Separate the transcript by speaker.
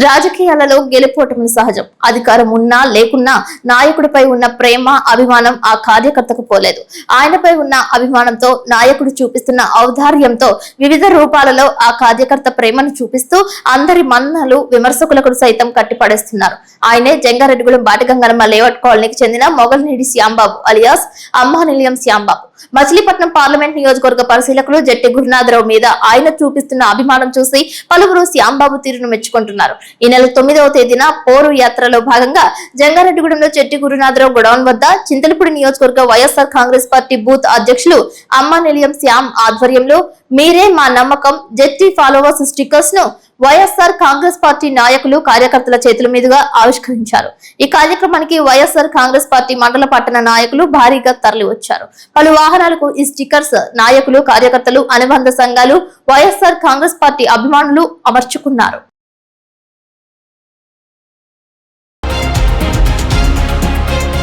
Speaker 1: రాజకీయాలలో గెలుపోవటం సహజం. అధికారం ఉన్నా లేకున్నా నాయకుడిపై ఉన్న ప్రేమ, అభిమానం ఆ కార్యకర్తకు పోలేదు. ఆయనపై ఉన్న అభిమానంతో, నాయకుడు చూపిస్తున్న ఔదార్యంతో వివిధ రూపాలలో ఆ కార్యకర్త ప్రేమను చూపిస్తూ అందరి మన్ననలు విమర్శకులకు సైతం కట్టిపడేస్తున్నారు. ఆయనే జంగారెడ్డిగూడెం బాటగంగనమ్మ లేఅవుట్ కాలనీకి చెందిన మొగల్నేడి శ్యాంబాబు అలియాస్ అమ్మానిలయం శ్యాంబాబు. మచిలీపట్నం పార్లమెంట్ నియోజకవర్గ పరిశీలకులు జట్టి గురునాథరావు మీద ఆయన చూపిస్తున్న అభిమానం చూసి పలువురు శ్యాంబాబు తీరును మెచ్చుకుంటున్నారు. ఈ నెల 9వ తేదీన పోరు యాత్రలో భాగంగా జంగారెడ్డిగూడెంలో చెట్టి గురునాథరావు గొడౌన్ వద్ద చింతలపూడి నియోజకవర్గ వైఎస్ఆర్ కాంగ్రెస్ పార్టీ బూత్ అధ్యక్షులు అమ్మానిలయం శ్యామ్ ఆధ్వర్యంలో మీరే మా నమ్మకం జట్టి ఫాలోవర్స్ స్టిక్కర్స్ ను వైఎస్ఆర్ కాంగ్రెస్ పార్టీ నాయకులు, కార్యకర్తల చేతుల మీదుగా ఆవిష్కరించారు. ఈ కార్యక్రమానికి వైఎస్ఆర్ కాంగ్రెస్ పార్టీ మండల పట్టణ నాయకులు భారీగా తరలి వచ్చారు. పలు వాహనాలకు ఈ స్టిక్కర్స్ నాయకులు, కార్యకర్తలు, అనుబంధ సంఘాలు, వైఎస్ఆర్ కాంగ్రెస్ పార్టీ అభిమానులు అమర్చుకున్నారు.